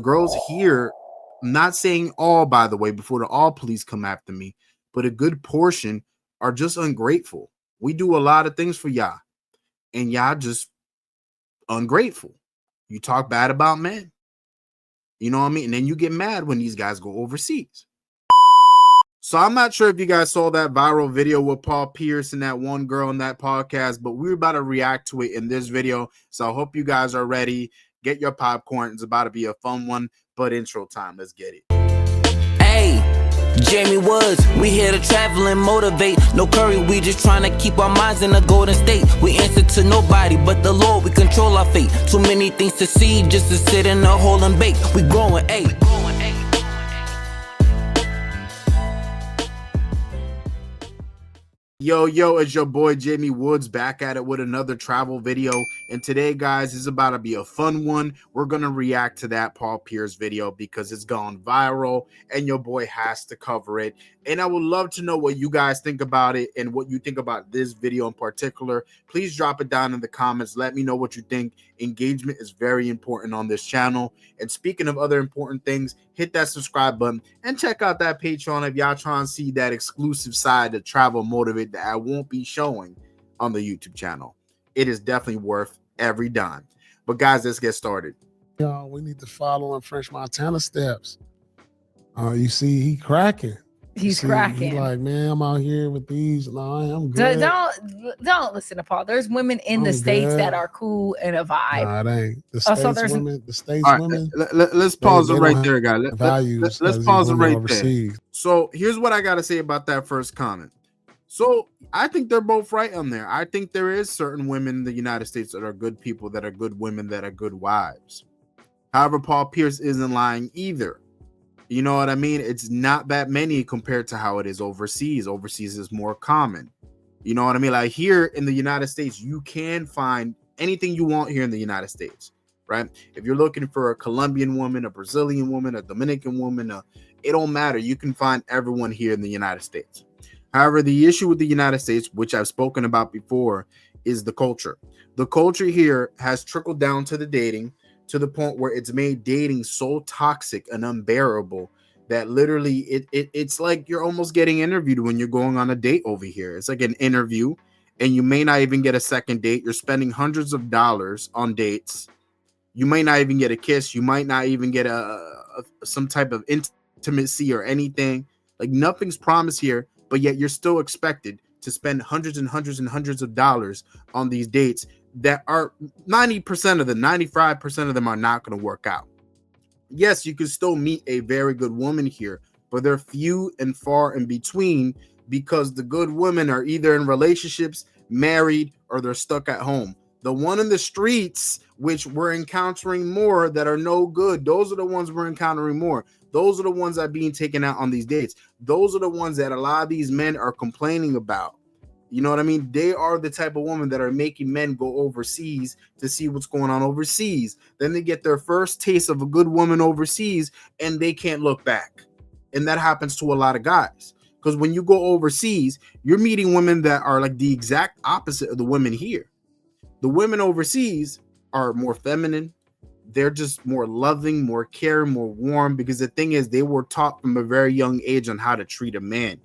girls here, I'm not saying all, by the way, before the all police come after me, but a good portion are just ungrateful. We do a lot of things for y'all, and y'all just ungrateful. You talk bad about men. You know what I mean? And then you get mad when these guys go overseas. So I'm not sure if you guys saw that viral video with Paul Pierce and that one girl in that podcast, but we're about to react to it in this video. So I hope you guys are ready. Get your popcorn. It's about to be a fun one, but intro time. Let's get it. Hey, Jamie Woods, we here to travel and motivate. No curry, we just trying to keep our minds in a golden state. We answer to nobody but the Lord, we control our fate. Too many things to see just to sit in a hole and bake. We growing, ayy. Yo, it's your boy Jamie Woods back at it with another travel video. And today, guys, is about to be a fun one. We're going to react to that Paul Pierce video because it's gone viral and your boy has to cover it. And I would love to know what you guys think about it and what you think about this video in particular. Please drop it down in the comments. Let me know what you think. Engagement is very important on this channel. And speaking of other important things, hit that subscribe button and check out that Patreon if y'all trying to see that exclusive side of Travel Motivate that I won't be showing on the YouTube channel. It is definitely worth every dime. But guys, let's get started. Y'all, we need to follow in French Montana steps. You see, he cracking. He's cracking. He's like, man, I'm out here with these. No, I'm good. Don't listen to Paul. There's women in the States that are cool and a vibe. Nah, it ain't. The States women, the States right, women. Let's pause it right there, guys. Let's pause it right overseas. there. So here's what I got to say about that first comment. So I think they're both right on there. I think there is certain women in the United States that are good people, that are good women, that are good wives. However, Paul Pierce isn't lying either. You know what I mean? It's not that many compared to how it is overseas. Overseas is more common. You know what I mean? Like here in the United States, you can find anything you want here in the United States, right? If you're looking for a Colombian woman, a Brazilian woman, a Dominican woman, it don't matter. You can find everyone here in the United States. However, the issue with the United States, which I've spoken about before, is the culture. The culture here has trickled down to the dating, to the point where it's made dating so toxic and unbearable that literally it's like you're almost getting interviewed when you're going on a date over here. It's like an interview, and you may not even get a second date. You're spending hundreds of dollars on dates. You might not even get a kiss. You might not even get some type of intimacy or anything. Like nothing's promised here, but yet you're still expected to spend hundreds and hundreds and hundreds of dollars on these dates that are 90% of them, 95% of them are not going to work out. Yes, you can still meet a very good woman here, but they're few and far in between because the good women are either in relationships, married, or they're stuck at home. The one in the streets, which we're encountering more that are no good, those are the ones we're encountering more. Those are the ones that are being taken out on these dates. Those are the ones that a lot of these men are complaining about. You know what I mean? They are the type of women that are making men go overseas to see what's going on overseas. Then they get their first taste of a good woman overseas and they can't look back. And that happens to a lot of guys. Because when you go overseas, you're meeting women that are like the exact opposite of the women here. The women overseas are more feminine. They're just more loving, more caring, more warm. Because the thing is, they were taught from a very young age on how to treat a man.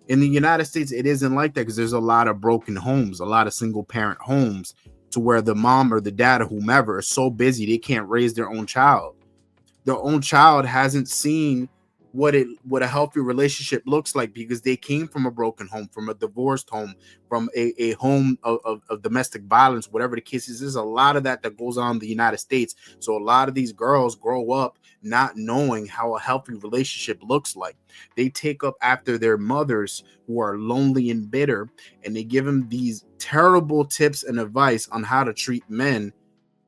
In the United States, it isn't like that because there's a lot of broken homes, a lot of single parent homes to where the mom or the dad or whomever is so busy they can't raise their own child. Their own child hasn't seen what a healthy relationship looks like because they came from a broken home, from a divorced home, from a home of domestic violence, whatever the case is. There's a lot of that goes on in the United States. So a lot of these girls grow up not knowing how a healthy relationship looks like. They take up after their mothers who are lonely and bitter, and they give them these terrible tips and advice on how to treat men.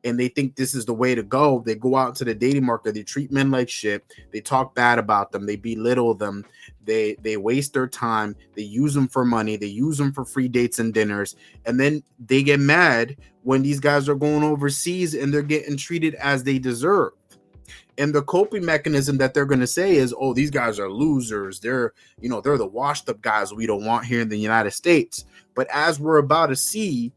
And they think this is the way to go. They go out to the dating market. They treat men like shit. They talk bad about them. They belittle them. They waste their time. They use them for money. They use them for free dates and dinners. And then they get mad when these guys are going overseas and they're getting treated as they deserve. And the coping mechanism that they're going to say is, oh, these guys are losers. They're the washed up guys we don't want here in the United States. But as we're about to see,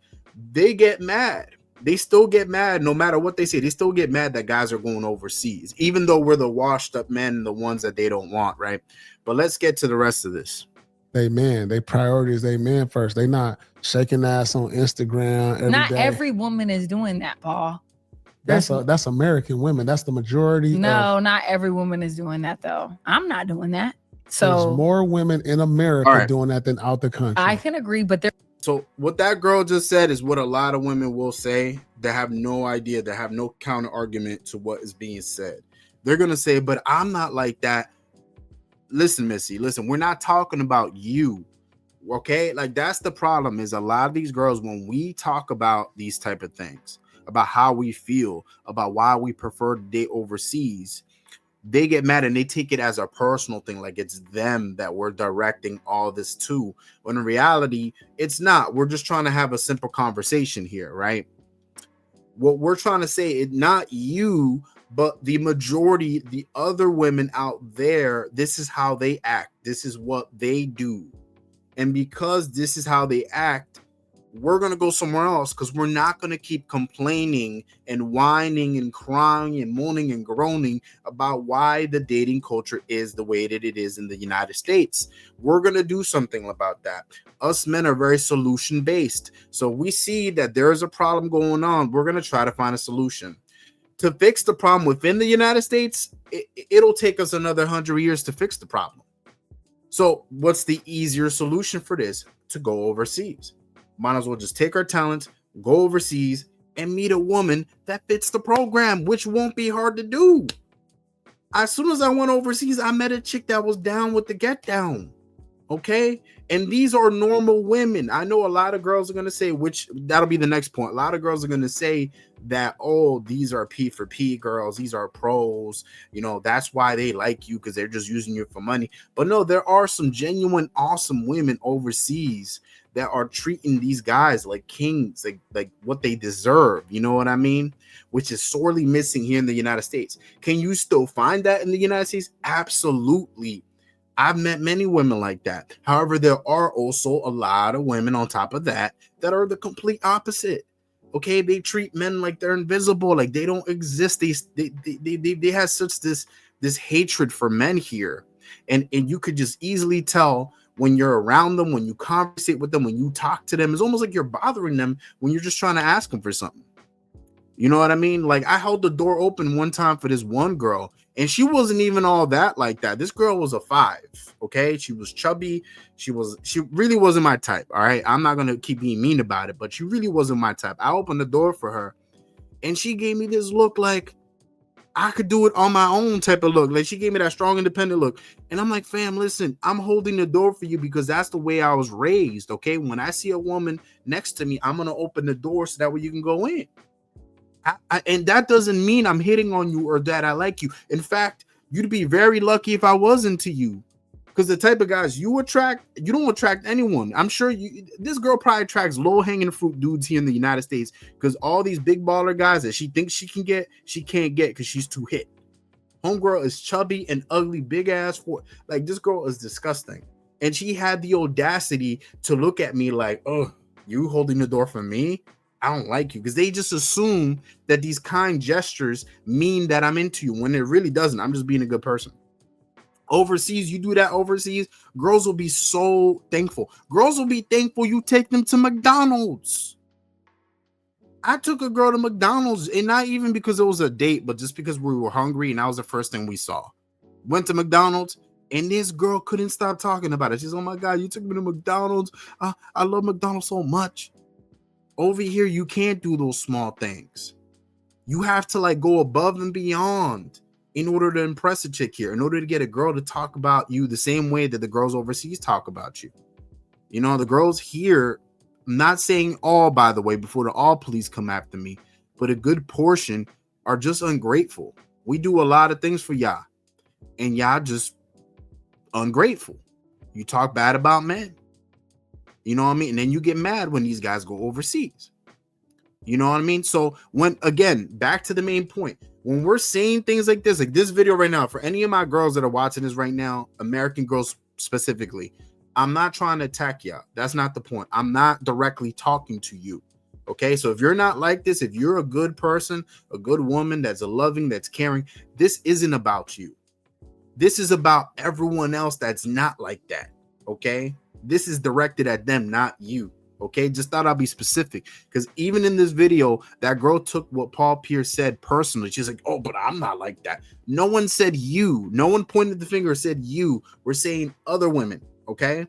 they get mad. they still get mad no matter what they say. They still get mad that guys are going overseas, even though we're the washed up men and the ones that they don't want, right? But let's get to the rest of this. They men, they priorities, they men first. They not shaking ass on Instagram every Not day. every woman is doing that, Paul. That's American women. That's the majority. No, not every woman is doing that though. I'm not doing that. So there's more women in America All right. doing that than out the country. I can agree, but there. So what that girl just said is what a lot of women will say that have no idea, that have no counter argument to what is being said. They're going to say, but I'm not like that. Listen, Missy, listen, we're not talking about you. Okay? Like that's the problem is a lot of these girls, when we talk about these type of things, about how we feel, about why we prefer to date overseas, they get mad and they take it as a personal thing, like it's them that we're directing all this to. When in reality, it's not. We're just trying to have a simple conversation here, right? What we're trying to say is not you, but the majority, the other women out there, this is how they act. This is what they do. And because this is how they act, we're going to go somewhere else because we're not going to keep complaining and whining and crying and moaning and groaning about why the dating culture is the way that it is in the United States. We're going to do something about that. Us men are very solution based. So we see that there is a problem going on. We're going to try to find a solution. To fix the problem within the United States, it'll take us another 100 years to fix the problem. So what's the easier solution for this? To go overseas. Might as well just take our talents, go overseas, and meet a woman that fits the program, which won't be hard to do. As soon as I went overseas, I met a chick that was down with the get down. Okay? And these are normal women. I know a lot of girls are going to say, which that'll be the next point. A lot of girls are going to say that, oh, these are P for P girls. These are pros. You know, that's why they like you because they're just using you for money. But no, there are some genuine, awesome women overseas that are treating these guys like kings, like what they deserve. You know what I mean? Which is sorely missing here in the United States. Can you still find that in the United States? Absolutely. I've met many women like that. However, there are also a lot of women on top of that that are the complete opposite. Okay, they treat men like they're invisible, like they don't exist. They have such this hatred for men here, and you could just easily tell when you're around them, when you conversate with them, when you talk to them. It's almost like you're bothering them when you're just trying to ask them for something. You know what I mean? Like I held the door open one time for this one girl, and she wasn't even all that like that. This girl was a 5. Okay, she was chubby. She really wasn't my type. All right, I'm not gonna keep being mean about it, but she really wasn't my type. I opened the door for her, and she gave me this look like I could do it on my own type of look. Like she gave me that strong, independent look, and I'm like, fam, listen, I'm holding the door for you because that's the way I was raised. Okay, when I see a woman next to me, I'm gonna open the door so that way you can go in. And that doesn't mean I'm hitting on you or that I like you. In fact, you'd be very lucky if I wasn't to you, because the type of guys you attract, you don't attract anyone. I'm sure this girl probably attracts low-hanging fruit dudes here in the United States, because all these big baller guys that she thinks she can get, she can't get because she's too hit. Homegirl is chubby and ugly, big ass. Like this girl is disgusting, and she had the audacity to look at me like, "Oh, you holding the door for me? I don't like you," because they just assume that these kind gestures mean that I'm into you when it really doesn't. I'm just being a good person. Overseas, you do that overseas, girls will be so thankful. Girls will be thankful you take them to McDonald's. I took a girl to McDonald's, and not even because it was a date, but just because we were hungry, and that was the first thing we saw. Went to McDonald's, and this girl couldn't stop talking about it. She's, "Oh my God, you took me to McDonald's. I love McDonald's so much." Over here, you can't do those small things. You have to like go above and beyond in order to impress a chick here, in order to get a girl to talk about you the same way that the girls overseas talk about you. You know, the girls here, I'm not saying all, by the way, before the all police come after me, but a good portion are just ungrateful. We do a lot of things for y'all, and y'all just ungrateful. You talk bad about men. You know what I mean? And then you get mad when these guys go overseas. You know what I mean? So when, again, back to the main point, when we're saying things like this video right now, for any of my girls that are watching this right now, American girls specifically, I'm not trying to attack y'all. That's not the point. I'm not directly talking to you. Okay, so if you're not like this, if you're a good person, a good woman that's a loving, that's caring, this isn't about you. This is about everyone else that's not like that. Okay, this is directed at them, not you. Okay, just thought I'd be specific, because even in this video, that girl took what Paul Pierce said personally. She's like, oh, but I'm not like that. No one said you. No one pointed the finger and said you. We're saying other women. Okay,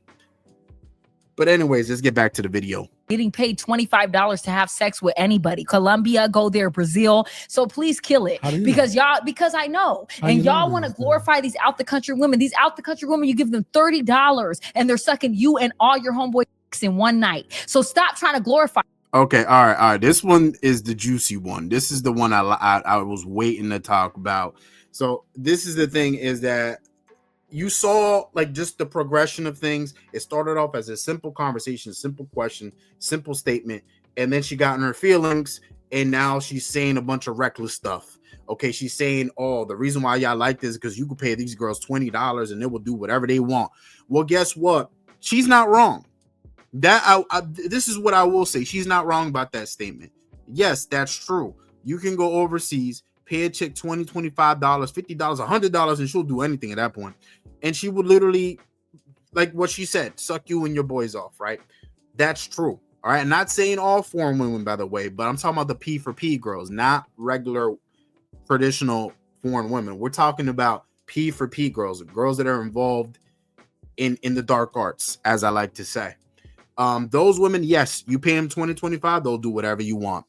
but anyways, let's get back to the video. Getting paid $25 to have sex with anybody. Colombia, go there, Brazil. So please kill it. Because I know. And y'all want to glorify these out the country women. These out the country women, you give them $30 and they're sucking you and all your homeboys in one night. So stop trying to glorify. Okay, all right. This one is the juicy one. This is the one I was waiting to talk about. So this is the thing, is that you saw like just the progression of things. It started off as a simple conversation, simple question, simple statement, and then she got in her feelings, and now she's saying a bunch of reckless stuff. Okay, she's saying, oh, the reason why y'all like this is because you can pay these girls $20 and they will do whatever they want. Well, guess what? She's not wrong. This is what I will say. She's not wrong about that statement. Yes, that's true. You can go overseas, pay a chick $20, $25, $50, $100, and she'll do anything at that point. And she would literally, like what she said, suck you and your boys off, right? That's true. All right. I'm not saying all foreign women, by the way, but I'm talking about the P for P girls, not regular traditional foreign women. We're talking about P for P girls, girls that are involved in the dark arts, as I like to say. Those women, yes, you pay them $20, $25, they'll do whatever you want.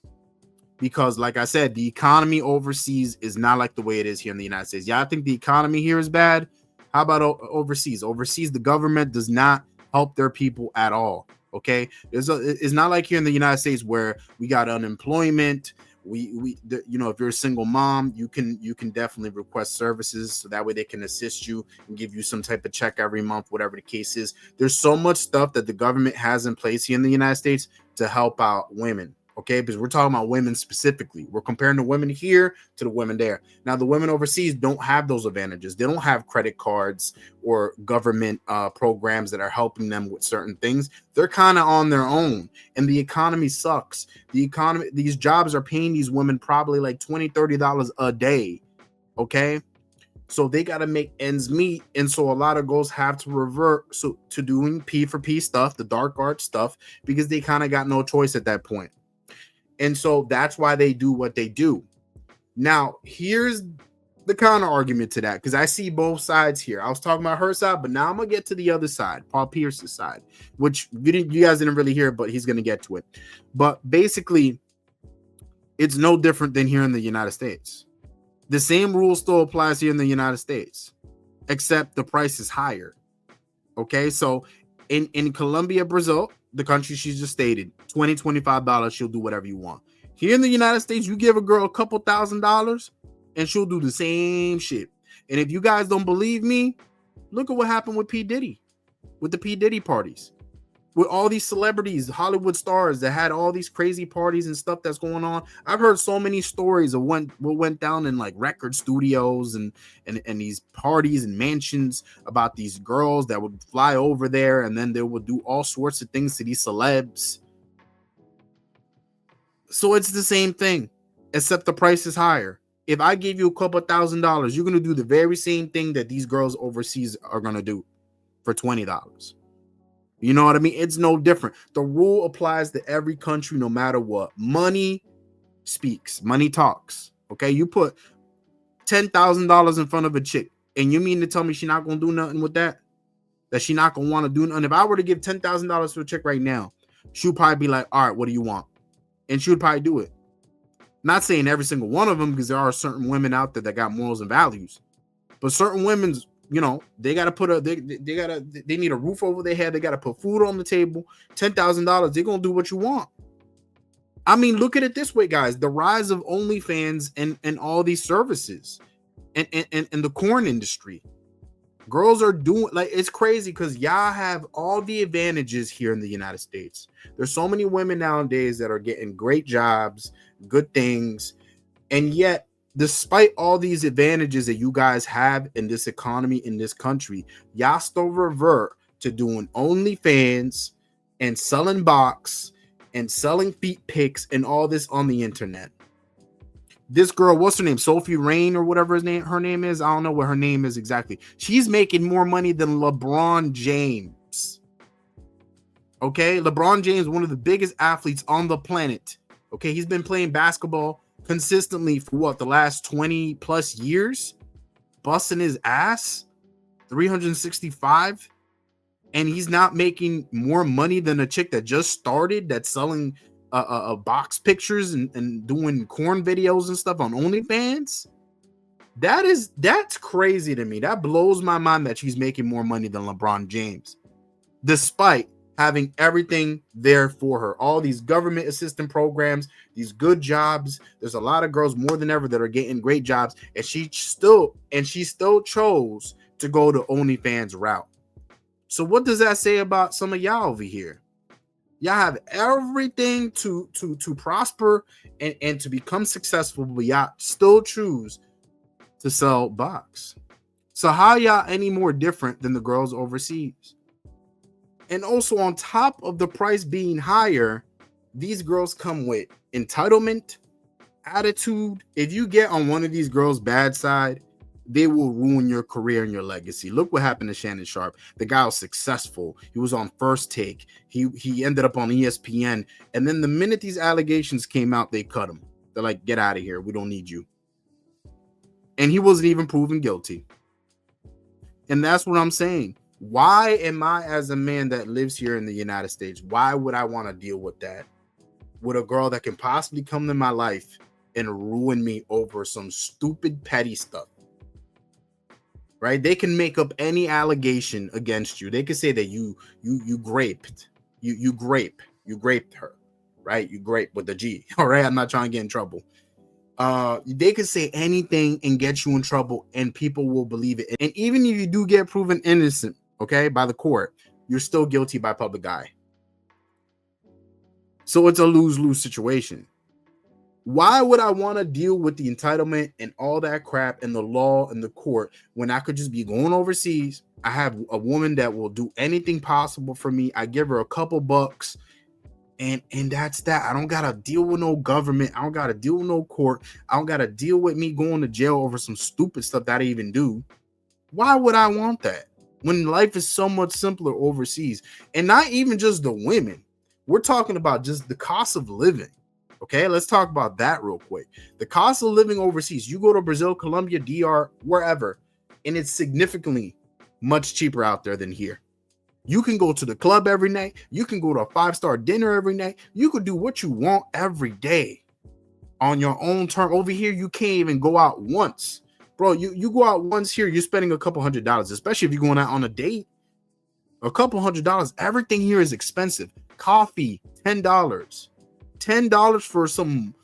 Because like I said, the economy overseas is not like the way it is here in the United States. Yeah, I think the economy here is bad. How about overseas? Overseas, the government does not help their people at all. Okay, it's not like here in the United States where we got unemployment. You know, if you're a single mom, you can definitely request services, so that way they can assist you and give you some type of check every month, whatever the case is. There's so much stuff that the government has in place here in the United States to help out women. Okay, because we're talking about women specifically. We're comparing the women here to the women there. Now, the women overseas don't have those advantages. They don't have credit cards or government programs that are helping them with certain things. They're kind of on their own, and the economy sucks. These jobs are paying these women probably like $20, $30 a day. Okay, so they got to make ends meet, and so a lot of girls have to revert to doing P for P stuff, the dark art stuff, because they kind of got no choice at that point. And so that's why they do what they do. Now, here's the counter argument to that, because I see both sides here. I was talking about her side, but now I'm going to get to the other side, Paul Pierce's side, which you guys didn't really hear, but he's going to get to it. But basically, it's no different than here in the United States. The same rule still applies here in the United States, except the price is higher. Okay, so in Colombia, Brazil, the country she just stated, $20, $25, she'll do whatever you want. Here in the United States, you give a girl a couple $1,000s and she'll do the same shit. And if you guys don't believe me, look at what happened with P. Diddy, with the P. Diddy parties, with all these celebrities, Hollywood stars that had all these crazy parties and stuff that's going on. I've heard so many stories of what went down in like record studios and these parties and mansions about these girls that would fly over there, and then they would do all sorts of things to these celebs. So it's the same thing, except the price is higher. If I give you a couple $1,000, you're going to do the very same thing that these girls overseas are going to do for $20. You know what I mean? It's no different. The rule applies to every country, no matter what. Money speaks. Money talks. Okay? You put $10,000 in front of a chick, and you mean to tell me she's not going to do nothing with that? That she not going to want to do nothing? If I were to give $10,000 to a chick right now, she would probably be like, all right, what do you want? And she would probably do it. Not saying every single one of them, because there are certain women out there that got morals and values. But certain women's, you know, they got to they need a roof over their head. They got to put food on the table. $10,000, they're going to do what you want. I mean, look at it this way, guys. The rise of OnlyFans and all these services and the corn industry. Girls are doing, like, it's crazy because y'all have all the advantages here in the United States. There's so many women nowadays that are getting great jobs, good things, and yet, despite all these advantages that you guys have in this economy, in this country, y'all still revert to doing OnlyFans and selling box and selling feet pics and all this on the internet. This girl, what's her name? Sophie Rain or whatever her name is. I don't know what her name is exactly. She's making more money than LeBron James. Okay, LeBron James, one of the biggest athletes on the planet. Okay, he's been playing basketball consistently for what, the last 20 plus years, busting his ass, 365, and he's not making more money than a chick that just started, that's selling box pictures and doing corn videos and stuff on OnlyFans. That's crazy to me. That blows my mind that she's making more money than LeBron James, despite having everything there for her. All these government assistant programs, these good jobs. There's a lot of girls more than ever that are getting great jobs, and she still chose to go to OnlyFans route. So what does that say about some of y'all over here? Y'all have everything to prosper and to become successful, but y'all still choose to sell box. So how y'all any more different than the girls overseas? And also, on top of the price being higher, these girls come with entitlement, attitude. If you get on one of these girls' bad side, they will ruin your career and your legacy. Look what happened to Shannon Sharp. The guy was successful. He was on First Take. He ended up on ESPN. And then the minute these allegations came out, they cut him. They're like, get out of here. We don't need you. And he wasn't even proven guilty. And that's what I'm saying. Why am I, as a man that lives here in the United States, why would I want to deal with that? With a girl that can possibly come to my life and ruin me over some stupid petty stuff. Right? They can make up any allegation against you. They can say that you raped. You raped her. Right? You grape with the G. All right. I'm not trying to get in trouble. They could say anything and get you in trouble, and people will believe it. And even if you do get proven innocent, okay, by the court, you're still guilty by public eye. So it's a lose-lose situation. Why would I want to deal with the entitlement and all that crap and the law and the court when I could just be going overseas? I have a woman that will do anything possible for me. I give her a couple bucks, and that's that. I don't gotta deal with no government. I don't gotta deal with no court. I don't gotta deal with me going to jail over some stupid stuff that I even do. Why would I want that when life is so much simpler overseas? And not even just the women. We're talking about just the cost of living. Okay, let's talk about that real quick. The cost of living overseas. You go to Brazil, Colombia, DR, wherever, and it's significantly much cheaper out there than here. You can go to the club every night. You can go to a 5-star dinner every night. You could do what you want every day on your own term. Over here, you can't even go out once. Bro, you go out once here, you're spending a couple $100s, especially if you're going out on a date. A couple $100. Everything here is expensive. Coffee, $10. $10 for some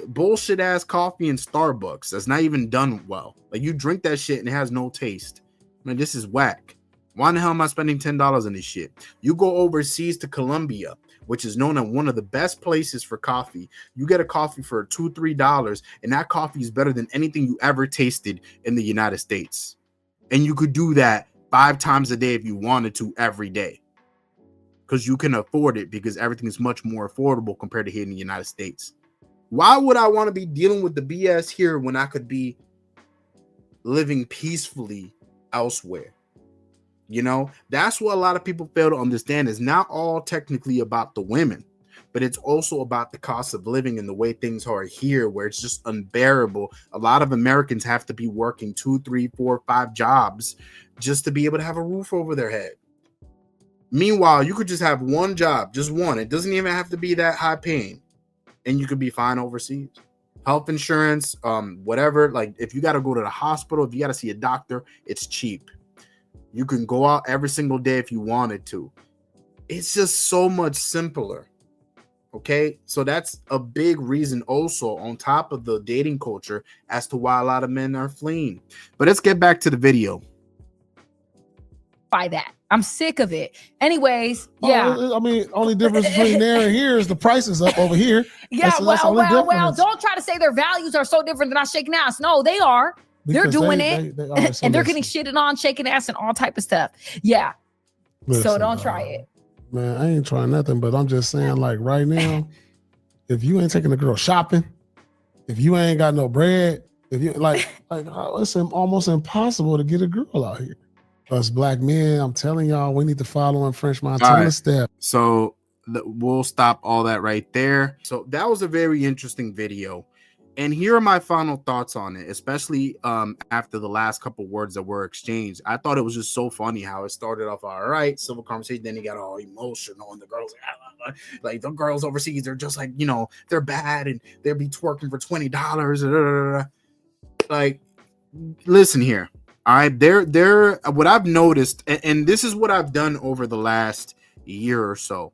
bullshit ass coffee in Starbucks that's not even done well. Like, you drink that shit and it has no taste. Man, this is whack. Why the hell am I spending $10 on this shit? You go overseas to Colombia, which is known as one of the best places for coffee. You get a coffee for $2, $3, and that coffee is better than anything you ever tasted in the United States. And you could do that 5 times a day if you wanted to every day, because you can afford it, because everything is much more affordable compared to here in the United States. Why would I want to be dealing with the BS here when I could be living peacefully elsewhere? You know, that's what a lot of people fail to understand. Is not all technically about the women, but it's also about the cost of living and the way things are here, where it's just unbearable. A lot of Americans have to be working 2, 3, 4, 5 jobs just to be able to have a roof over their head. Meanwhile, you could just have one job, just one. It doesn't even have to be that high paying, and you could be fine overseas. Health insurance, whatever. Like, if you got to go to the hospital, if you got to see a doctor, it's cheap. You can go out every single day if you wanted to. It's just so much simpler. Okay, so that's a big reason also, on top of the dating culture, as to why a lot of men are fleeing. But let's get back to the video. By that, I'm sick of it. Anyways, yeah. I mean, only difference between there and here is the price is up over here. Yeah, well, don't try to say their values are so different than I shaking ass. No, they are. They're doing it, and they're getting shitted on, shaking ass, and all type of stuff. Yeah. Listen, so don't try it. Man, I ain't trying nothing, but I'm just saying, like, right now, if you ain't taking a girl shopping, if you ain't got no bread, if you it's almost impossible to get a girl out here. Us black men, I'm telling y'all, we need to follow in French Montana steps. So we'll stop all that right there. So that was a very interesting video. And here are my final thoughts on it, especially after the last couple words that were exchanged. I thought it was just so funny how it started off all right, civil conversation, then he got all emotional, and the girls like the girls overseas, they're just like, they're bad and they'll be twerking for $20. Like, listen here. All right, they're what I've noticed, and this is what I've done over the last year or so.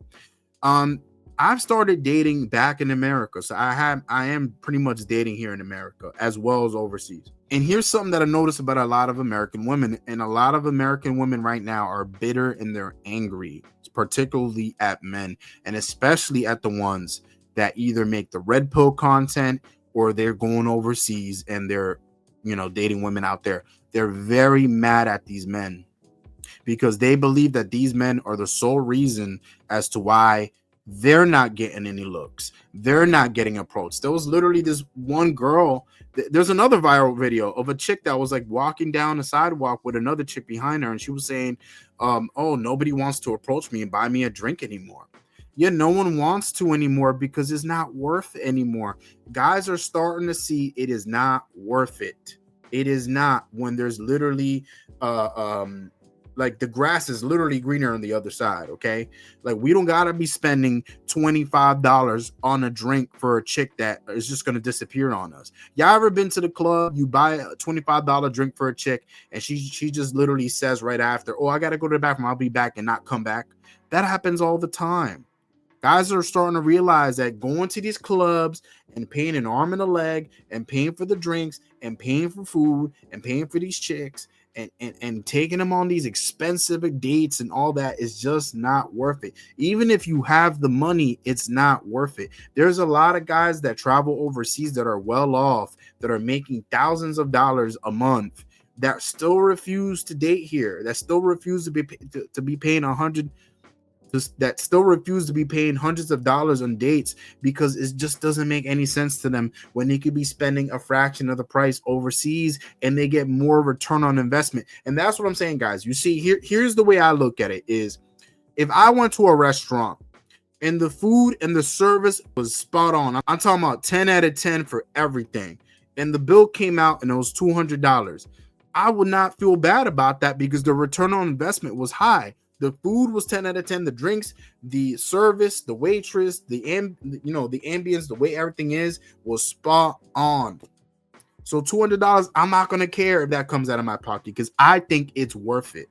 I've started dating back in America. So I am pretty much dating here in America as well as overseas. And here's something that I noticed about a lot of American women. And a lot of American women right now are bitter and they're angry, particularly at men, and especially at the ones that either make the red pill content or they're going overseas and they're, dating women out there. They're very mad at these men because they believe that these men are the sole reason as to why they're not getting any looks. They're not getting approached. There was literally this one girl. There's another viral video of a chick that was like walking down the sidewalk with another chick behind her. And she was saying, oh, nobody wants to approach me and buy me a drink anymore. Yeah, no one wants to anymore because it's not worth it anymore. Guys are starting to see it is not worth it. It is not, when there's literally like the grass is literally greener on the other side, okay? Like, we don't gotta be spending $25 on a drink for a chick that is just gonna disappear on us. Y'all ever been to the club, you buy a $25 drink for a chick, and she just literally says right after, oh, I gotta go to the bathroom, I'll be back, and not come back? That happens all the time. Guys are starting to realize that going to these clubs and paying an arm and a leg and paying for the drinks and paying for food and paying for these chicks and taking them on these expensive dates and all that is just not worth it. Even if you have the money, it's not worth it. There's a lot of guys that travel overseas that are well off, that are making thousands of dollars a month, that still refuse to date here, that still refuse to be paying that still refuse to be paying hundreds of dollars on dates because it just doesn't make any sense to them when they could be spending a fraction of the price overseas and they get more return on investment. And that's what I'm saying, guys. You see, here's the way I look at it is, if I went to a restaurant and the food and the service was spot on, I'm talking about 10 out of 10 for everything, and the bill came out and it was $200, I would not feel bad about that because the return on investment was high. The food was 10 out of 10. The drinks, the service, the waitress, the ambience, the way everything is was spot on. So $200, I'm not going to care if that comes out of my pocket because I think it's worth it.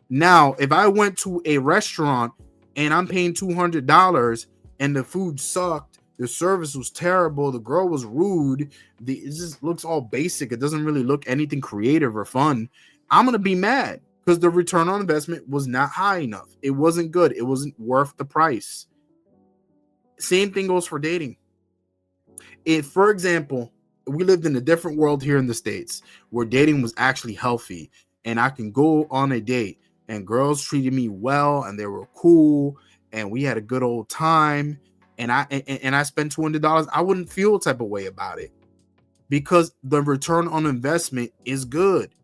Now, if I went to a restaurant and I'm paying $200 and the food sucked, the service was terrible, the girl was rude, it just looks all basic, it doesn't really look anything creative or fun, I'm going to be mad. Because the return on investment was not high enough. It wasn't good. It wasn't worth the price. Same thing goes for dating. If, for example, we lived in a different world here in the States where dating was actually healthy and I can go on a date and girls treated me well and they were cool and we had a good old time and I spent $200, I wouldn't feel a type of way about it because the return on investment is good.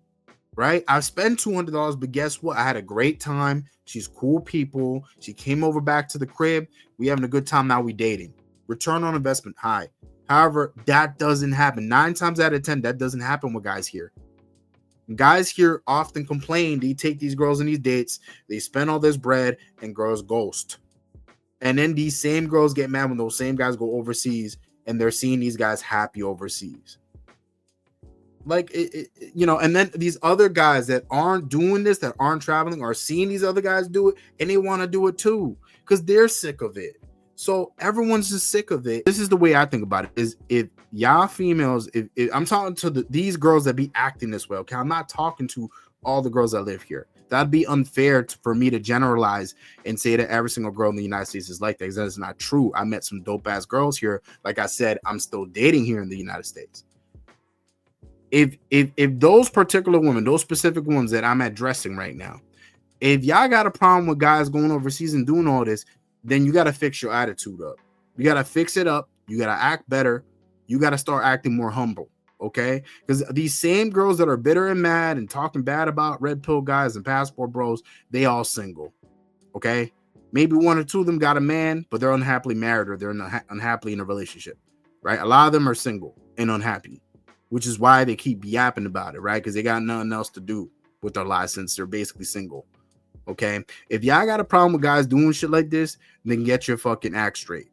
Right? I spent $200, but guess what? I had a great time. She's cool people. She came over back to the crib. We having a good time. Now we dating. Return on investment high. However, that doesn't happen. 9 times out of 10, that doesn't happen with guys here. Guys here often complain. They take these girls on these dates. They spend all this bread and girls ghost. And then these same girls get mad when those same guys go overseas and they're seeing these guys happy overseas. Like, and then these other guys that aren't doing this, that aren't traveling, are seeing these other guys do it, and they want to do it too because they're sick of it. So everyone's just sick of it. This is the way I think about it, is if y'all females, if I'm talking to these girls that be acting this way, okay? I'm not talking to all the girls that live here. That'd be unfair for me to generalize and say that every single girl in the United States is like that, because that's not true. I met some dope-ass girls here. Like I said, I'm still dating here in the United States. If those particular women, those specific ones that I'm addressing right now, If y'all got a problem with guys going overseas and doing all this, then you got to fix your attitude up. You got to fix it up. You got to act better. You got to start acting more humble, okay? Because these same girls that are bitter and mad and talking bad about red pill guys and passport bros, they all single, okay? Maybe one or two of them got a man, but they're unhappily married or they're unhappily in a relationship, right? A lot of them are single and unhappy, which is why they keep yapping about it, right? Because they got nothing else to do with their lives since they're basically single. Okay, if y'all got a problem with guys doing shit like this, then get your fucking act straight.